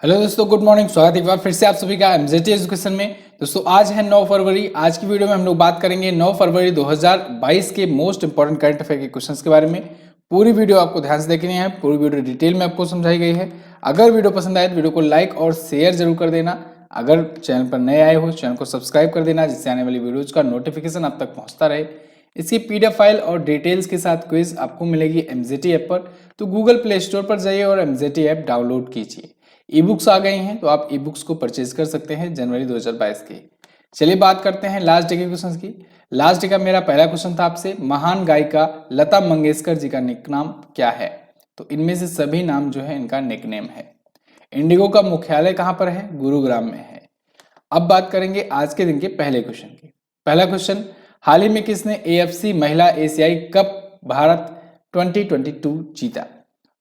Hello दोस्तों, good morning. स्वागत है एक बार फिर से आप सभी का एमजेटी एजुकेशन में। दोस्तों आज है 9 फरवरी। आज की वीडियो में हम लोग बात करेंगे 9 फरवरी 2022 के मोस्ट इंपॉर्टेंट करंट अफेयर के क्वेश्चंस के बारे में। पूरी वीडियो आपको ध्यान से देखनी है, पूरी वीडियो डिटेल में आपको समझाई गई है। अगर वीडियो पसंद आए तो वीडियो को लाइक और शेयर जरूर कर देना। अगर चैनल पर नए आए हो चैनल को सब्सक्राइब कर देना, जिससे आने वाली वीडियोज का नोटिफिकेशन आप तक पहुंचता रहे। इसकी पीडीएफ फाइल और डिटेल्स के साथ क्विज आपको मिलेगी एमजेटी ऐप पर। तो गूगल प्ले स्टोर पर जाइए और एमजेटी ऐप डाउनलोड कीजिए। ई बुक्स आ गई हैं तो आप ई बुक्स को परचेज कर सकते हैं जनवरी 2022 के। चलिए बात करते हैं लास्ट डे के क्वेश्चंस की। लास्ट डे का मेरा पहला क्वेश्चन था आपसे, महान गायिका लता मंगेशकर जी का निक नाम क्या है? तो इनमें से सभी नाम जो है इनका निकनेम है। इंडिगो का मुख्यालय कहां पर है? गुरुग्राम में है। अब बात करेंगे आज के दिन के पहले क्वेश्चन की। पहला क्वेश्चन, हाल ही में किसने एएफसी महिला एशियाई कप भारत 2022 जीता?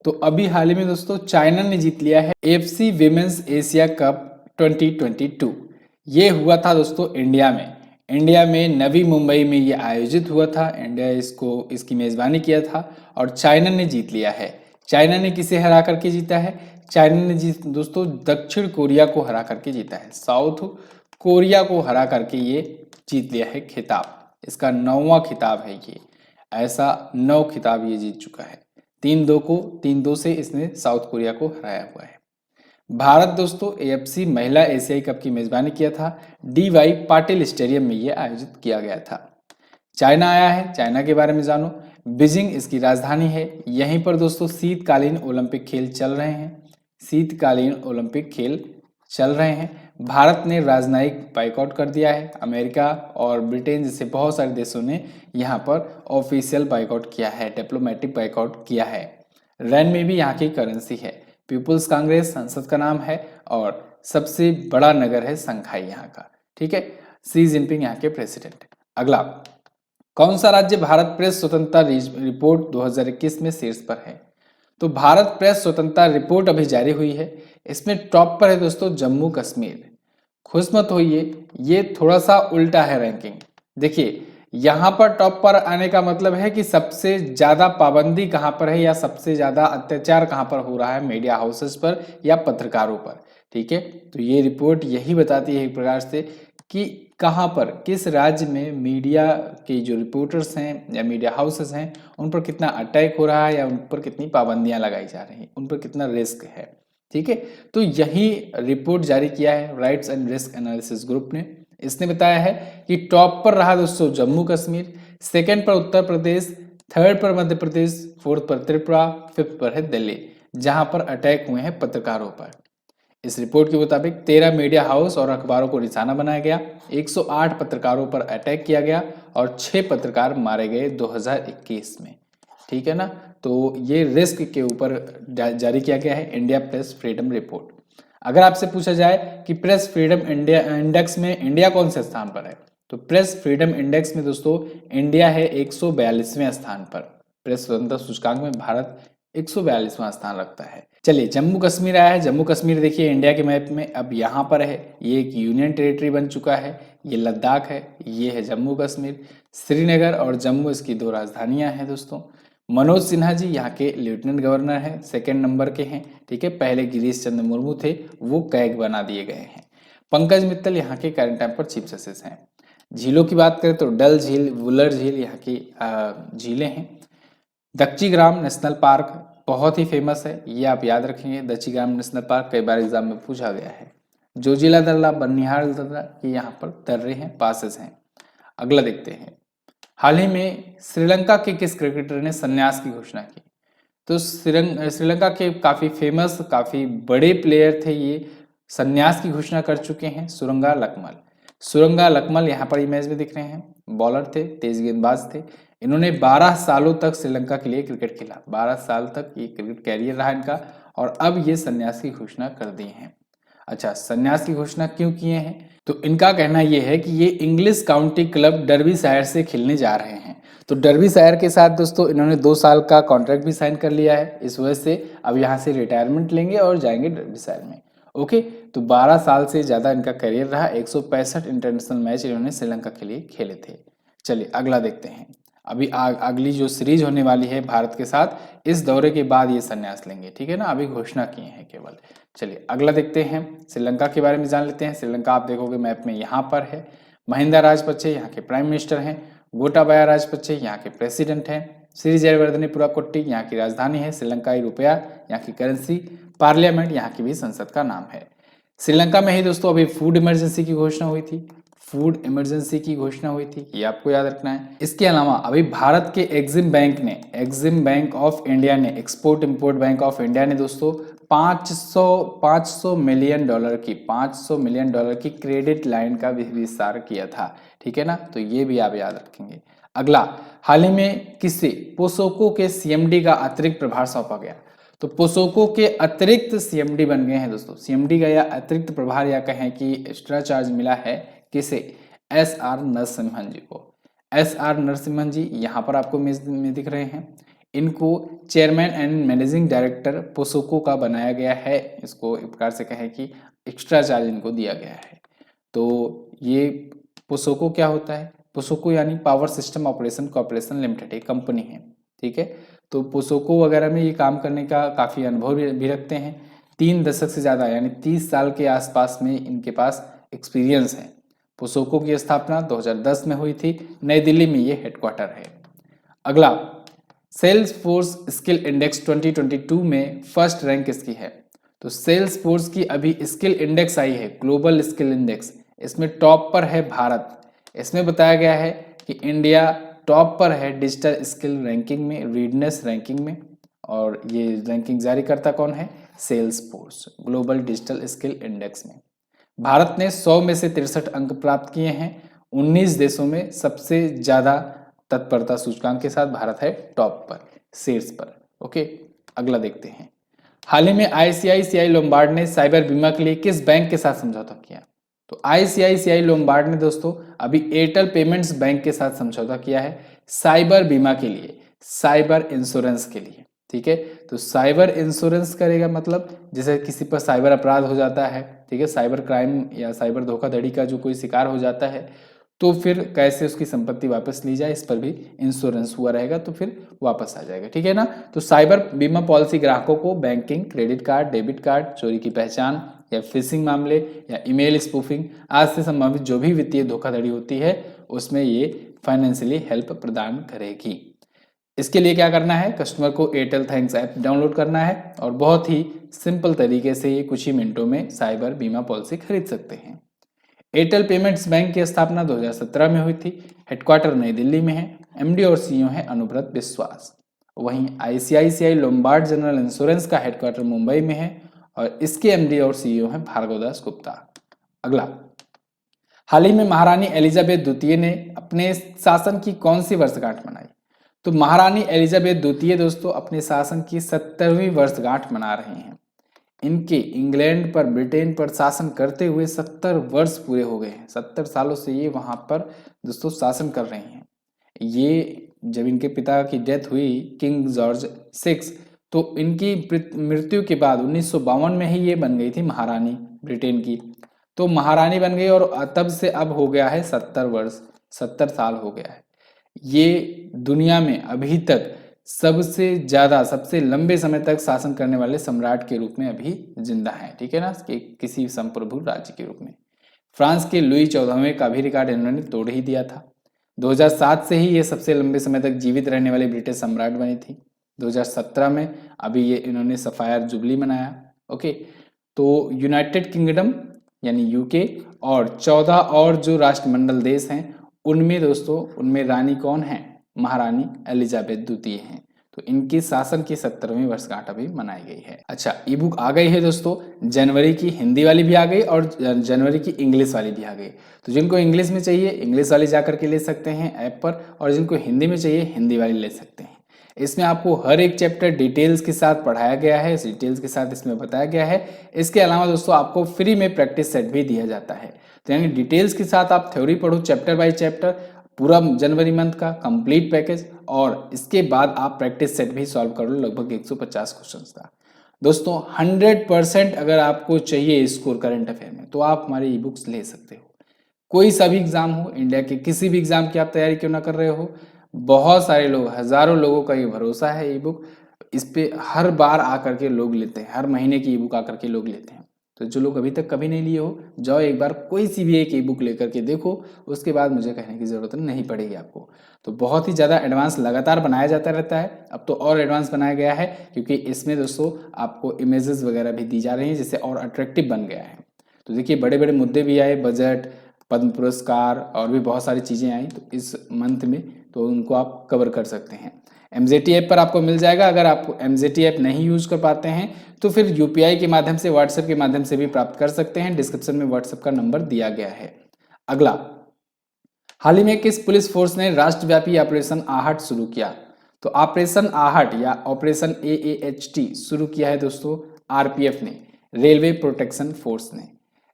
तो अभी हाल ही में दोस्तों चाइना ने जीत लिया है एएफसी विमेंस एशिया कप 2022। ये हुआ था दोस्तों इंडिया में नवी मुंबई में ये आयोजित हुआ था। इंडिया इसकी मेजबानी किया था और चाइना ने जीत लिया है। चाइना ने किसे हरा करके जीता है? चाइना ने दोस्तों दक्षिण कोरिया को हरा करके जीता है। साउथ कोरिया को हरा करके ये जीत लिया है खिताब। इसका 9वां खिताब है ये। ऐसा 9 खिताब ये जीत चुका है। 3-2 से इसने साउथ कोरिया को हराया हुआ है। भारत दोस्तों एएफसी महिला एशियाई कप की मेजबानी किया था। डीवाई पाटिल स्टेडियम में यह आयोजित किया गया था। चाइना आया है, चाइना के बारे में जानो। बीजिंग इसकी राजधानी है। यहीं पर दोस्तों शीतकालीन ओलंपिक खेल चल रहे हैं। शीतकालीन ओलंपिक खेल चल रहे हैं। भारत ने राजनयिक बाइकआउट कर दिया है। अमेरिका और ब्रिटेन जैसे बहुत सारे देशों ने यहाँ पर ऑफिशियल बाइकआउट किया है, डिप्लोमेटिक बाइकआउट किया है। रैन में भी यहाँ की करेंसी है। पीपुल्स कांग्रेस संसद का नाम है और सबसे बड़ा नगर है संघाई यहाँ का। ठीक है, शी जिनपिंग यहाँ के प्रेसिडेंट। अगला, कौन सा राज्य भारत प्रेस स्वतंत्रता रिपोर्ट 2021 में शीर्ष पर है? तो भारत प्रेस स्वतंत्रता रिपोर्ट अभी जारी हुई है। इसमें टॉप पर है दोस्तों जम्मू कश्मीर। खुश मत होइए, ये थोड़ा सा उल्टा है रैंकिंग। देखिए यहाँ पर टॉप पर आने का मतलब है कि सबसे ज्यादा पाबंदी कहाँ पर है या सबसे ज्यादा अत्याचार कहाँ पर हो रहा है मीडिया हाउसेस पर या पत्रकारों पर। ठीक है, तो ये रिपोर्ट यही बताती है एक प्रकार से कि कहाँ पर किस राज्य में मीडिया के जो रिपोर्टर्स हैं या मीडिया हाउसेस हैं उन पर कितना अटैक हो रहा है या उन पर कितनी पाबंदियां लगाई जा रही हैं, उन पर कितना रिस्क है। ठीक है, तो यही रिपोर्ट जारी किया है rights and risk analysis group ने। इसने बताया है कि टॉप पर रहा दोस्तों जम्मू कश्मीर, सेकंड पर उत्तर प्रदेश, थर्ड पर मध्य प्रदेश, फोर्थ पर त्रिपुरा, फिफ्थ पर है दिल्ली, जहां पर अटैक हुए हैं पत्रकारों पर। इस रिपोर्ट के मुताबिक 13 मीडिया हाउस और अखबारों को निशाना बनाया गया, 108 पत्रकारों पर अटैक किया गया और 6 पत्रकार मारे गए 2021 में। ठीक है ना, तो ये रिस्क के ऊपर जारी किया गया है इंडिया प्रेस फ्रीडम रिपोर्ट। अगर आपसे पूछा जाए कि प्रेस फ्रीडम इंडिया इंडेक्स में इंडिया कौन से स्थान पर है, तो प्रेस फ्रीडम इंडेक्स में दोस्तों इंडिया है 142वें स्थान पर। प्रेस स्वतंत्रता सूचकांक में भारत 142वां स्थान रखता है। चलिए जम्मू कश्मीर आया है। जम्मू कश्मीर देखिए इंडिया के मैप में अब यहाँ पर है, ये एक यूनियन टेरिटरी बन चुका है। ये लद्दाख है, ये है जम्मू कश्मीर। श्रीनगर और जम्मू इसकी 2 राजधानियां हैं दोस्तों। मनोज सिन्हा जी यहाँ के लेफ्टिनेंट गवर्नर हैं, सेकेंड नंबर के हैं। ठीक है, पहले गिरीश चंद्र मुर्मू थे, वो कैग बना दिए गए हैं। पंकज मित्तल यहाँ के करंट टाइम पर चीफ जस्टिस हैं। झीलों की बात करें तो डल झील, वुलर झील यहाँ की झीलें हैं। दक्षिग्राम नेशनल पार्क बहुत ही फेमस है, ये आप याद रखेंगे। दक्षिग्राम नेशनल पार्क कई बार एग्जाम में पूछा गया है। जोजिला दर्रा, बनिहाल दर्रा, ये यहाँ पर दर्रे हैं, पासेस हैं। अगला देखते हैं, हाल ही में श्रीलंका के किस क्रिकेटर ने संन्यास की घोषणा की? तो श्रीलंका के काफी फेमस, काफी बड़े प्लेयर थे, ये संन्यास की घोषणा कर चुके हैं। सुरंगा लकमल। सुरंगा लकमल यहाँ पर इमेज में दिख रहे हैं, बॉलर थे, तेज गेंदबाज थे। इन्होंने 12 सालों तक श्रीलंका के लिए क्रिकेट खेला। 12 साल तक ये क्रिकेट कैरियर रहा इनका और अब ये संन्यास की घोषणा कर दी है। अच्छा, संन्यास की घोषणा क्यों किए हैं? तो इनका कहना यह है कि ये इंग्लिश काउंटी क्लब डर्बीशायर से खेलने जा रहे हैं। तो डर्बीशायर के साथ दोस्तों इन्होंने 2 साल का कॉन्ट्रैक्ट भी साइन कर लिया है। इस वजह से अब यहाँ से रिटायरमेंट लेंगे और जाएंगे डर्बीशायर में। ओके, तो 12 साल से ज़्यादा इनका करियर रहा। 165 इंटरनेशनल मैच इन्होंने श्रीलंका के लिए खेले थे। चलिए अगला देखते हैं। अभी अगली जो सीरीज होने वाली है भारत के साथ, इस दौरे के बाद ये संन्यास लेंगे, ठीक है ना, अभी घोषणा किए हैं केवल। चलिए अगला देखते हैं, श्रीलंका के बारे में जान लेते हैं। श्रीलंका आप देखोगे मैप में यहाँ पर है। महिंदा राजपक्षे यहाँ के प्राइम मिनिस्टर हैं। गोटाबाया राजपक्षे यहाँ के प्रेसिडेंट हैं। श्री जयवर्धनेपुरा कोट्टी यहाँ की राजधानी है। श्रीलंकाई रुपया यहाँ की करेंसी। पार्लियामेंट यहाँ की भी संसद का नाम है। श्रीलंका में ही दोस्तों अभी फूड इमरजेंसी की घोषणा हुई थी। फूड इमरजेंसी की घोषणा हुई थी, ये आपको याद रखना है। इसके अलावा अभी भारत के एग्जिम बैंक ऑफ इंडिया ने, export import bank of India ने दोस्तों 500 मिलियन डॉलर की क्रेडिट लाइन का विस्तार किया था, ठीक है ना, तो ये भी आप याद रखेंगे। अगला, हाल ही में किसे पोसोको के सीएमडी का अतिरिक्त प्रभार सौंपा गया? तो पोसोको के अतिरिक्त सीएमडी बन गए हैं दोस्तों। सीएमडी का या अतिरिक्त प्रभार या कहें कि एक्स्ट्रा चार्ज मिला है किसे? एस.आर. नरसिम्हन जी को। एस.आर. नरसिम्हन जी यहाँ पर आपको में दिख रहे हैं। इनको chairman and managing director POSOCO का बनाया गया है। इसको एक प्रकार से कहें कि एक्स्ट्रा चार्ज इनको दिया गया है। तो ये पोसोको क्या होता है? पोसोको यानी power system operation corporation limited, एक कंपनी है, ठीक है। तो पोसोको वगैरह में ये काम करने का काफ़ी अनुभव भी रखते हैं। 3 दशक से ज़्यादा यानी 30 साल के आसपास में इनके पास एक्सपीरियंस है। पोसोको की स्थापना 2010 में हुई थी। नई दिल्ली में ये हेडक्वार्टर है। अगला, सेल्स फोर्स स्किल इंडेक्स 2022 में फर्स्ट रैंक किसकी है? तो सेल्स फोर्स की अभी स्किल इंडेक्स आई है, ग्लोबल स्किल इंडेक्स, इसमें टॉप पर है भारत। इसमें बताया गया है कि इंडिया टॉप पर है डिजिटल स्किल रैंकिंग में, रीडनेस रैंकिंग में, और ये रैंकिंग जारी करता कौन है? Salesforce, global digital skill index में। भारत ने 100 में से 63 अंक प्राप्त किए हैं। 19 देशों में सबसे ज्यादा तत्परता सूचकांक के साथ भारत है टॉप पर, शीर्ष पर। ओके, अगला देखते हैं। हाल ही में आईसीआईसीआई लोम्बार्ड ने साइबर बीमा के लिए किस बैंक के साथ समझौता किया? तो आईसीआईसीआई लोम्बार्ड ने दोस्तों अभी एयरटेल पेमेंट्स बैंक के साथ समझौता किया है साइबर बीमा के लिए, साइबर इंश्योरेंस के लिए, ठीक है। तो साइबर इंश्योरेंस करेगा मतलब जैसे किसी पर साइबर अपराध हो जाता है, ठीक है, साइबर क्राइम या साइबर धोखाधड़ी का जो कोई शिकार हो जाता है, तो फिर कैसे उसकी संपत्ति वापस ली जाए, इस पर भी इंश्योरेंस हुआ रहेगा, तो फिर वापस आ जाएगा, ठीक है ना। तो साइबर बीमा पॉलिसी ग्राहकों को banking, credit card, debit card, चोरी की पहचान या फिशिंग मामले या ईमेल स्पूफिंग आदि से संबंधित जो भी वित्तीय धोखाधड़ी होती है उसमें ये फाइनेंशियली हेल्प प्रदान करेगी। इसके लिए क्या करना है? कस्टमर को एयरटेल थैंक्स ऐप डाउनलोड करना है और बहुत ही सिंपल तरीके से ये कुछ ही मिनटों में साइबर बीमा पॉलिसी खरीद सकते हैं। एयरटेल पेमेंट्स बैंक की स्थापना 2017 में हुई थी। हेडक्वार्टर नई दिल्ली में है। एमडी और सीईओ है अनुव्रत विश्वास। वहीं आईसीआईसीआई लोम्बार्ड जनरल इंश्योरेंस का हेडक्वार्टर मुंबई में है और इसके एमडी और सीईओ हैं भार्गव दास गुप्ता। अगला, हाल ही में महारानी एलिजाबेथ द्वितीय ने अपने शासन की कौन सी वर्षगांठ मनाई? तो महारानी एलिजाबेथ द्वितीय दोस्तों अपने शासन की 70वीं वर्षगांठ मना रहे हैं। इनके इंग्लैंड पर, ब्रिटेन पर शासन करते हुए 70 वर्ष पूरे हो गए हैं। 70 सालों से ये वहां पर दोस्तों शासन कर रहे हैं। ये जब इनके पिता की डेथ हुई किंग जॉर्ज 6, तो इनकी मृत्यु के बाद 1952 में ही ये बन गई थी महारानी ब्रिटेन की। तो महारानी बन गई और तब से अब हो गया है 70 वर्ष, 70 साल हो गया है। ये दुनिया में अभी तक सबसे ज्यादा, सबसे लंबे समय तक शासन करने वाले सम्राट के रूप में अभी जिंदा है, ठीक है ना, किसी संप्रभु राज्य के रूप में। फ्रांस के लुई 14वें का भी रिकॉर्ड इन्होंने तोड़ ही दिया था। 2007 से ही ये सबसे लंबे समय तक जीवित रहने वाली ब्रिटिश सम्राट बनी थी। 2017 में अभी ये इन्होंने सफायर जुबली मनाया। ओके, तो यूनाइटेड किंगडम यानी यूके और 14 और जो राष्ट्रमंडल देश हैं उनमें दोस्तों, उनमें रानी कौन है? महारानी एलिजाबेथ द्वितीय हैं। तो इनकी शासन की 70वीं वर्षगांठ अभी मनाई गई है। अच्छा, ई बुक आ गई है दोस्तों, जनवरी की हिंदी वाली भी आ गई और जनवरी की इंग्लिश वाली भी आ गई। तो जिनको इंग्लिश में चाहिए इंग्लिश वाली जाकर के ले सकते हैं ऐप पर, और जिनको हिंदी में चाहिए हिंदी वाली ले सकते हैं। इसमें आपको हर एक चैप्टर डिटेल्स के साथ पढ़ाया गया है, डिटेल्स के साथ इसमें बताया गया है। इसके अलावा दोस्तों आपको फ्री में प्रैक्टिस सेट भी दिया जाता है। तो यानी डिटेल्स के साथ आप थ्योरी पढ़ो चैप्टर बाय चैप्टर, पूरा जनवरी मंथ का कंप्लीट पैकेज, और इसके बाद आप प्रैक्टिस सेट भी सॉल्व कर लो लगभग 150 क्वेश्चंस का। दोस्तों 100% अगर आपको चाहिए स्कोर करंट अफेयर में तो आप हमारी ई बुक्स ले सकते हो। कोई सा भी एग्जाम हो, इंडिया के किसी भी एग्जाम की आप तैयारी क्यों ना कर रहे हो, बहुत सारे लोग, हजारों लोगों का ये भरोसा है ई बुक, इस पे हर बार आकर के लोग लेते हैं, हर महीने की ई बुक आकर के लोग लेते हैं। तो जो लोग अभी तक कभी नहीं लिए हो, जाओ एक बार कोई सी भी एक ई बुक लेकर के देखो, उसके बाद मुझे कहने की ज़रूरत नहीं पड़ेगी आपको। तो बहुत ही ज़्यादा एडवांस लगातार बनाया जाता रहता है, अब तो और एडवांस बनाया गया है क्योंकि इसमें दोस्तों आपको इमेजेस वगैरह भी दी जा रही हैं, जिससे और अट्रैक्टिव बन गया है। तो देखिए बड़े बड़े मुद्दे भी आए, बजट, पद्म पुरस्कार और भी बहुत सारी चीज़ें आई तो इस मंथ में, तो उनको आप कवर कर सकते हैं। MZT ऐप पर आपको मिल जाएगा। अगर आप MZT ऐप नहीं यूज़ कर पाते हैं तो फिर UPI के माध्यम से, व्हाट्सएप के माध्यम से भी प्राप्त कर सकते हैं। डिस्क्रिप्शन में व्हाट्सएप का नंबर दिया गया है। अगला, हाल ही में किस पुलिस फोर्स ने राष्ट्रव्यापी ऑपरेशन आहट शुरू किया? तो ऑपरेशन आहट या ऑपरेशन AAHT शुरू किया है दोस्तों RPF ने, रेलवे प्रोटेक्शन फोर्स ने।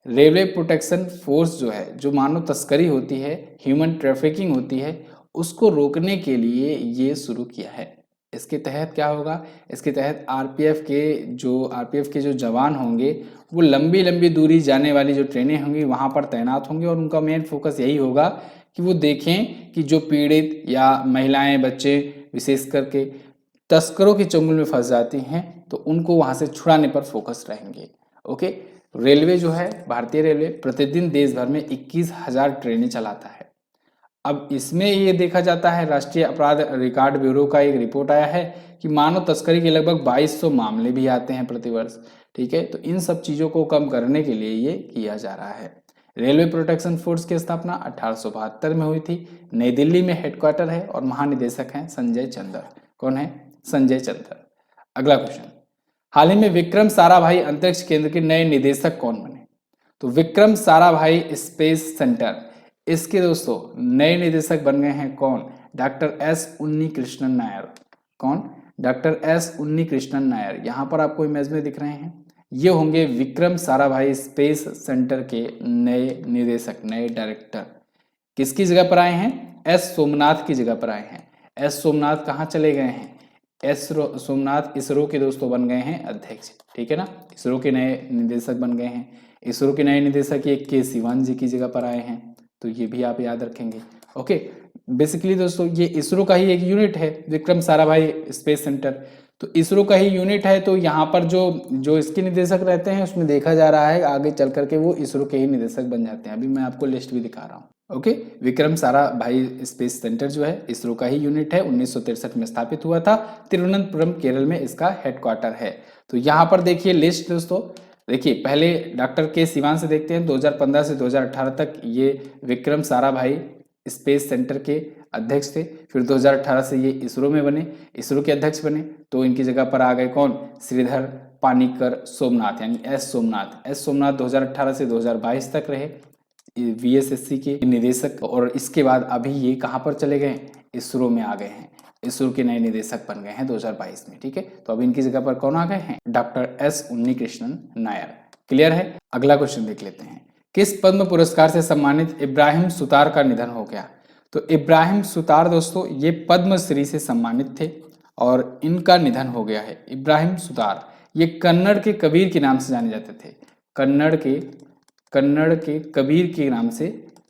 रेलवे प्रोटेक्शन फोर्स जो है, जो मानव तस्करी होती है, ह्यूमन ट्रैफिकिंग होती है, उसको रोकने के लिए ये शुरू किया है। इसके तहत क्या होगा? इसके तहत RPF के जो जवान होंगे वो लंबी लंबी दूरी जाने वाली जो ट्रेनें होंगी वहाँ पर तैनात होंगे और उनका मेन फोकस यही होगा कि वो देखें कि जो पीड़ित या महिलाएं, बच्चे विशेष करके तस्करों के चंगुल में फंस जाती हैं तो उनको वहाँ से छुड़ाने पर फोकस रहेंगे। ओके, रेलवे जो है, भारतीय रेलवे प्रतिदिन देश भर में 21,000 ट्रेनें चलाता है। अब इसमें ये देखा जाता है, राष्ट्रीय अपराध रिकॉर्ड ब्यूरो का एक रिपोर्ट आया है कि मानव तस्करी के लगभग 2200 मामले भी आते हैं प्रतिवर्ष। ठीक है, तो इन सब चीज़ों को कम करने के लिए ये किया जा रहा है। रेलवे प्रोटेक्शन फोर्स की स्थापना 1872 में हुई थी। नई दिल्ली में हेडक्वार्टर है और महानिदेशक हैं संजय चंद्र। कौन है? संजय चंद्र। अगला क्वेश्चन, हाल ही में विक्रम साराभाई अंतरिक्ष केंद्र के नए निदेशक कौन बने? तो विक्रम साराभाई स्पेस सेंटर, इसके दोस्तों नए निदेशक बन गए हैं कौन? Doctor S Unnikrishnan Nair. कौन? Doctor S Unnikrishnan Nair. यहाँ पर आपको इमेज में दिख रहे हैं, ये होंगे विक्रम साराभाई स्पेस सेंटर के नए निदेशक, नए डायरेक्टर। किसकी जगह पर आए हैं? S सोमनाथ की जगह पर आए हैं। S सोमनाथ कहाँ चले गए हैं? S सोमनाथ इसरो के दोस्तों बन गए हैं अध्यक्ष। ठीक है ना, इसरो के नए निदेशक बन गए हैं। इसरो के नए निदेशक ये K सिवान जी की जगह पर आए हैं, तो ये भी आप याद रखेंगे। ओके, बेसिकली दोस्तों ये इसरो का ही एक यूनिट है, विक्रम साराभाई स्पेस सेंटर, तो इसरो का ही यूनिट है। तो यहाँ पर जो इसके निदेशक रहते हैं उसमें देखा जा रहा है आगे चल करके वो इसरो के ही निदेशक बन जाते हैं। अभी मैं आपको लिस्ट भी दिखा रहा हूँ। Okay, Vikram Sarabhai space centre जो है इसरो का ही यूनिट है, 1963 में स्थापित हुआ था। तिरुवनंतपुरम केरल में इसका हेडक्वार्टर है। तो यहाँ पर देखिए लिस्ट दोस्तों, देखिए पहले डॉक्टर के सिवान से देखते हैं। 2015 से 2018 तक ये विक्रम साराभाई स्पेस सेंटर के अध्यक्ष थे। फिर 2018 से ये इसरो में बने, इसरो के अध्यक्ष बने। तो इनकी जगह पर आ गए कौन? श्रीधर पानिकर सोमनाथ, यानी S सोमनाथ। S सोमनाथ 2018 से 2022 तक रहे VSSC के निदेशक, और इसके बाद अभी ये कहाँ पर चले गए? इसरो में आ गए हैं। इसरो के नए निदेशक बन गए हैं 2022 में। ठीक है, तो अब इनकी जगह पर कौन आ गए हैं? Doctor S Unnikrishnan Nair. Clear है? अगला क्वेश्चन देख लेते हैं, किस पद्म पुरस्कार से सम्मानित इब्राहिम सुतार का निधन हो गया? तो इब्राहिम सुतार दोस्तों ये पद्मश्री से सम्मानित थे और इनका निधन हो गया है। इब्राहिम सुतार ये कन्नड़ के कबीर के नाम से जाने जाते थे। कन्नड़ के कबीर के नाम से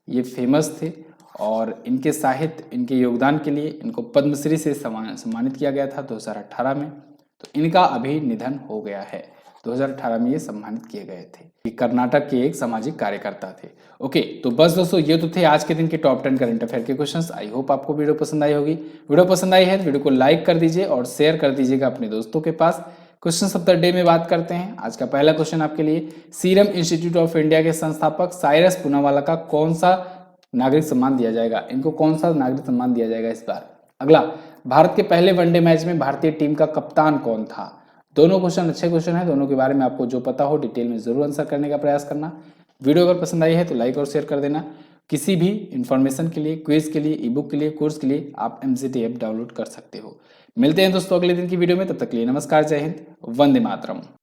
ये फेमस थे और इनके साहित्य, इनके योगदान के लिए इनको पद्मश्री से सम्मानित किया गया था 2018 में। तो इनका अभी निधन हो गया है। 2018 में ये सम्मानित किए गए थे। ये कर्नाटक के एक सामाजिक कार्यकर्ता थे। ओके, तो बस दोस्तों ये तो थे आज के दिन के टॉप 10 करंट अफेयर के क्वेश्चंस। आई होप आपको वीडियो पसंद आई होगी। वीडियो पसंद आई है तो वीडियो को लाइक कर दीजिए और शेयर कर दीजिएगा अपने दोस्तों के पास। क्वेश्चन ऑफ द डे में बात करते हैं। आज का पहला क्वेश्चन आपके लिए, सीरम इंस्टीट्यूट ऑफ इंडिया के संस्थापक साइरस पूनावाला का कौन सा नागरिक सम्मान दिया जाएगा? इनको कौन सा नागरिक सम्मान दिया जाएगा इस बार? अगला, भारत के पहले वनडे मैच में भारतीय टीम का कप्तान कौन था? दोनों क्वेश्चन अच्छे क्वेश्चन है, दोनों के बारे में आपको जो पता हो डिटेल में जरूर आंसर करने का प्रयास करना। वीडियो अगर पसंद आई है तो लाइक और शेयर कर देना। किसी भी इंफॉर्मेशन के लिए, क्विज के लिए, ई बुक के लिए, कोर्स के लिए आप MCT ऐप डाउनलोड कर सकते हो। मिलते हैं दोस्तों अगले दिन की वीडियो में, तब तक के लिए नमस्कार, जय हिंद, वंदे मातरम।